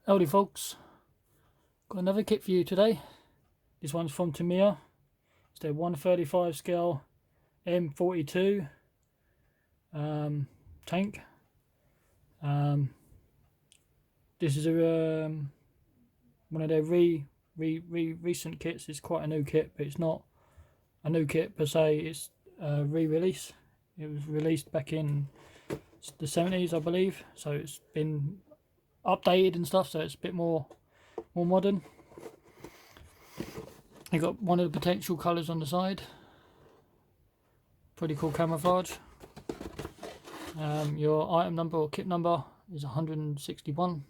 Howdy folks, got another kit for you today. This one's from Tamiya. It's their 135 scale M42 tank. This is one of their recent kits. It's quite a new kit, but it's not a new kit per se. It's a re-release. It was released back in the 70s, I believe, so it's been updated and stuff, so it's a bit more modern. You got one of the potential colours on the side. Pretty cool camouflage. Your item number or kit number is 161.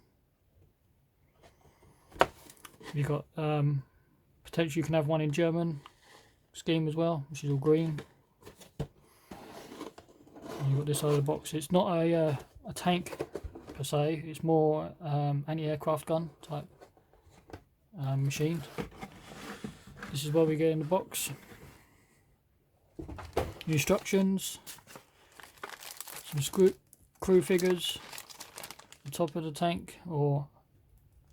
You got potentially you can have one in German scheme as well, which is all green. And you've got this side of the box. It's not a tank per se, it's more anti-aircraft gun type machine. This is what we get in the box. Instructions, some crew figures, the top of the tank or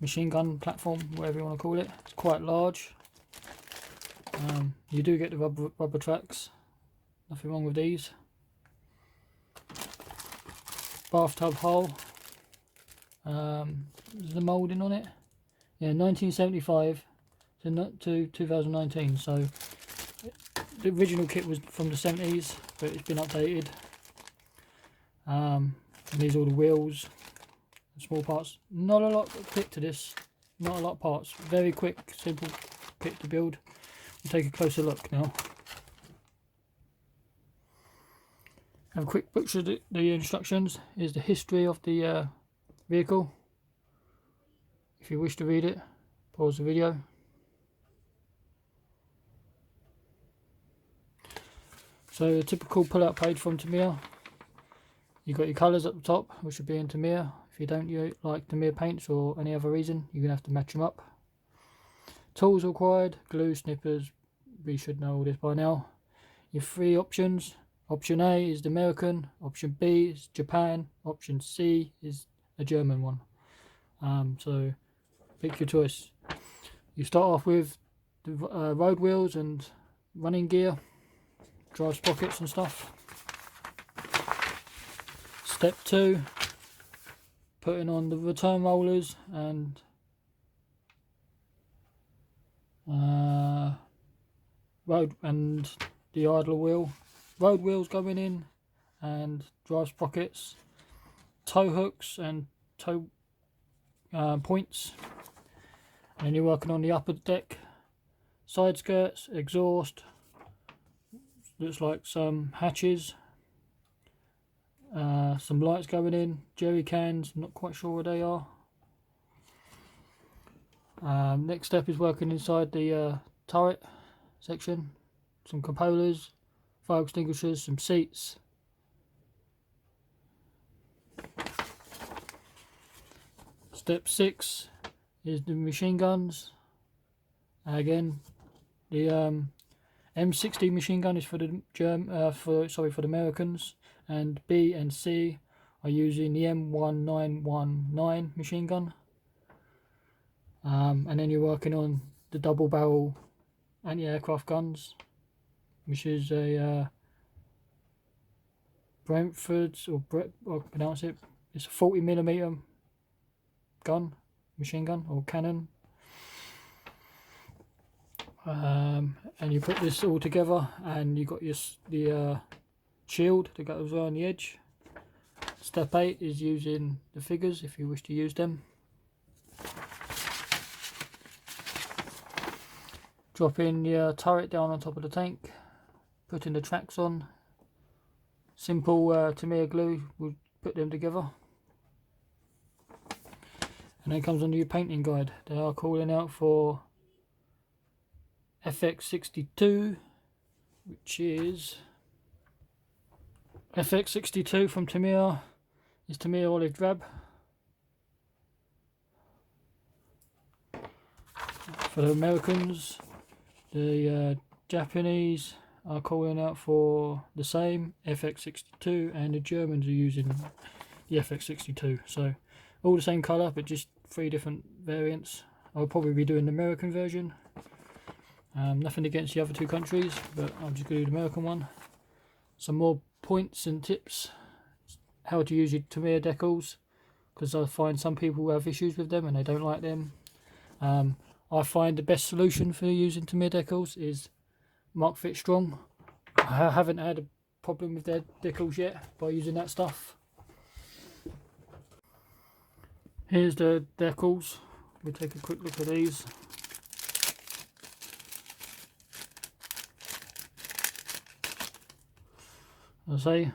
machine gun platform, whatever you want to call it. It's quite large. You do get the rubber tracks, nothing wrong with these. Bathtub hull. The moulding on it, yeah, 1975 to 2019. So the original kit was from the 70s, but it's been updated. And these are all the wheels, small parts. Not a lot of kit to this, not a lot of parts. Very quick, simple kit to build. We'll take a closer look now. Have a quick butcher of the instructions. Is the history of the vehicle. If you wish to read it, pause the video. So a typical pull-out page from Tamiya. You've got your colours at the top, which should be in Tamiya. If you don't like Tamiya paints or any other reason, you're going to have to match them up. Tools required, glue, snippers. We should know all this by now. Your three options. Option A is the American, option B is Japan, option C is a German one. So pick your choice. You start off with the road wheels and running gear, drive sprockets and stuff. Step 2, putting on the return rollers and road and the idler wheel. Road wheels going in and drive sprockets, tow hooks and tow points, and then you're working on the upper deck, side skirts, exhaust, looks like some hatches, some lights going in, jerry cans, not quite sure where they are. Next step is working inside the turret section, some cupolars, fire extinguishers, some seats. Step 6 is the machine guns. Again, the M60 machine gun is for the for the Americans, and B and C are using the M1919 machine gun. And then you're working on the double barrel anti-aircraft guns, which is a Brentford's or pronounce it. It's a 40mm gun, machine gun or cannon. And you put this all together, and you got the shield that goes around the edge. Step 8 is using the figures if you wish to use them. Dropping the turret down on top of the tank, putting the tracks on. Simple Tamiya glue will put them together. And then comes on your painting guide. They are calling out for FX62, which is FX62 from Tamiya. Is Tamiya olive drab. For the Americans, the Japanese are calling out for the same FX62, and the Germans are using the FX62. So all the same colour, but just 3 different variants. I'll probably be doing the American version. Nothing against the other 2 countries, but I'm just going to do the American one. Some more points and tips how to use your Tamiya decals, because I find some people have issues with them and they don't like them. I find the best solution for using Tamiya decals is Mark Fit Strong. I haven't had a problem with their decals yet by using that stuff. Here's the decals. We'll take a quick look at these. As I say,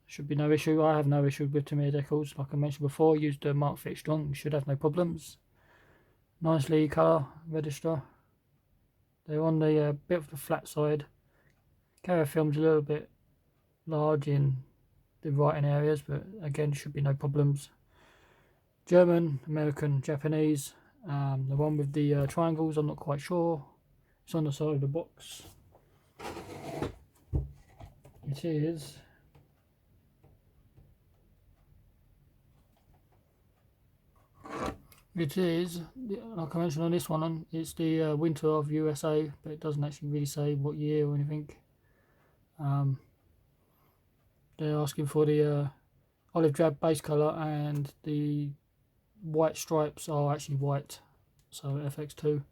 should be no issue. I have no issue with Tamiya decals. Like I mentioned before, used the Mark Fit Strong. You should have no problems. Nicely colour register. They're on the bit of the flat side. Camera film's a little bit large in the writing areas, but again, should be no problems. German, American, Japanese. The one with the triangles, I'm not quite sure. It's on the side of the box. It is like I mentioned on this one, it's the winter of USA, but it doesn't actually really say what year or anything. They're asking for the olive drab base colour, and the white stripes are actually white, so FX2.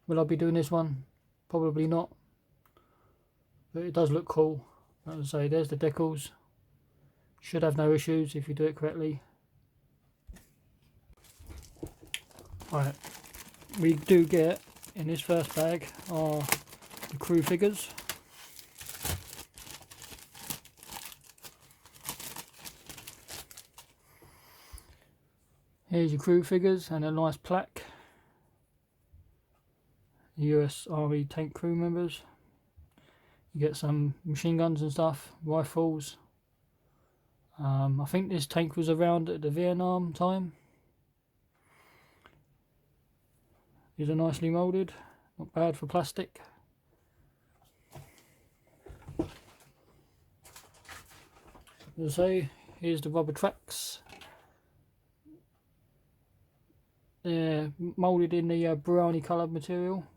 Will I be doing this one? Probably not, but it does look cool. As I say, there's the decals. Should have no issues if you do it correctly. Right, we do get in this first bag are the crew figures. Here's your crew figures and a nice plaque. US Army tank crew members. You get some machine guns and stuff, rifles. I think this tank was around at the Vietnam time. These are nicely moulded, not bad for plastic. As I say, here's the rubber tracks. They're moulded in the browny coloured material.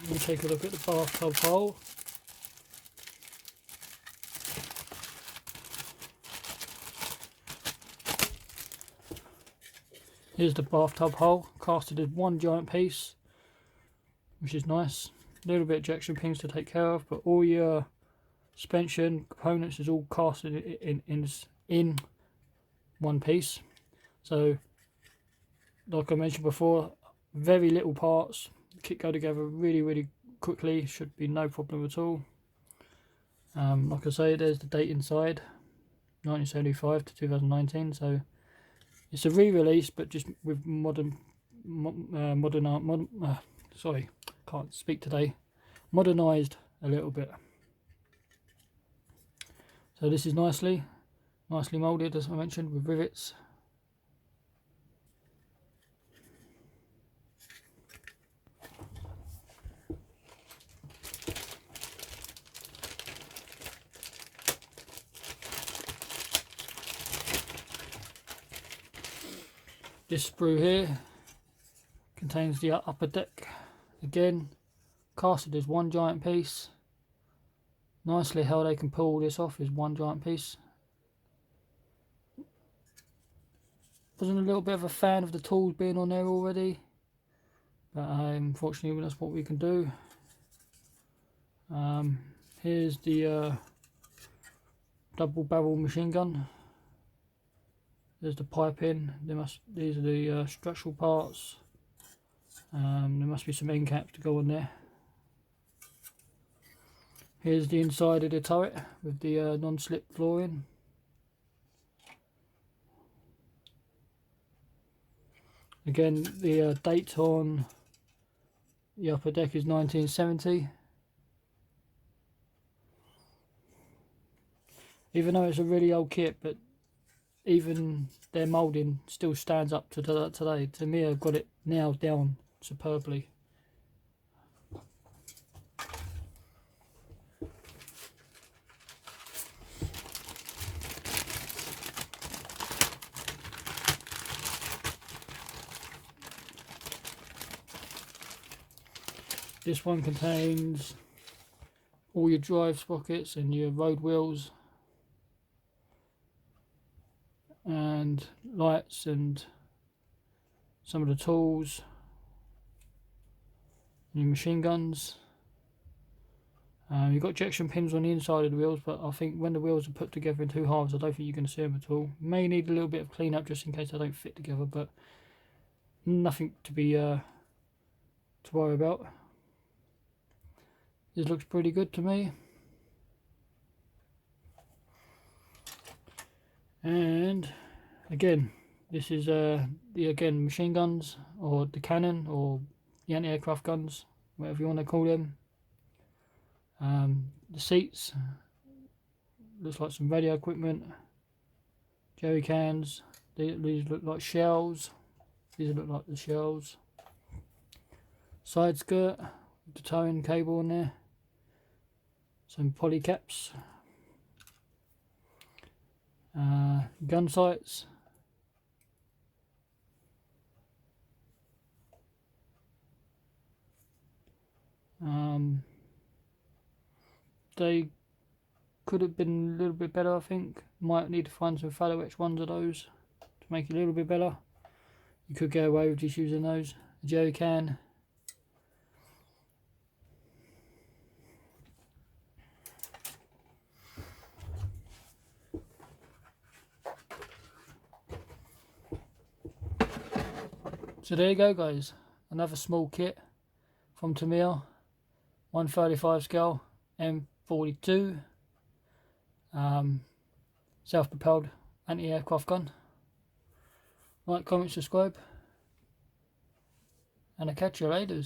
We'll take a look at the bathtub hole. Here's the bathtub hole, casted as one giant piece, which is nice. A little bit of ejection pins to take care of, but all your suspension components is all casted in one piece. So, like I mentioned before, very little parts. The kit go together really quickly. Should be no problem at all. Like I say, there's the date inside, 1975 to 2019. So. It's a re-release, but just with sorry, can't speak today. Modernised a little bit. So this is nicely moulded, as I mentioned, with rivets. This sprue here contains the upper deck, again casted as one giant piece. Nicely how they can pull this off is one giant piece. Wasn't a little bit of a fan of the tools being on there already, but unfortunately that's what we can do. Here's the double barrel machine gun. There's the piping. These are the structural parts. There must be some end caps to go on there. Here's the inside of the turret with the non-slip flooring. Again, the date on the upper deck is 1970. Even though it's a really old kit, but even their moulding still stands up to today. Tamiya got it nailed down superbly. This one contains all your drive sprockets and your road wheels and lights and some of the tools, your machine guns. You've got ejection pins on the inside of the wheels, but I think when the wheels are put together in two halves, I don't think you can see them at all. May need a little bit of clean up just in case they don't fit together, but nothing to be to worry about. This looks pretty good to me. And again, this is the machine guns, or the cannon, or the anti-aircraft guns, whatever you want to call them. The seats, looks like some radio equipment, jerry cans. These look like shells. These look like the shells. Side skirt with the towing cable in there. Some poly caps. Gun sights. They could have been a little bit better, I think. Might need to find some fellow etch ones of those to make it a little bit better. You could get away with just using those. A jerry can. So there you go, guys. Another small kit from Tamiya. 1/35 scale M42. Self-propelled anti-aircraft gun. Like, comment, subscribe, and I'll catch you later.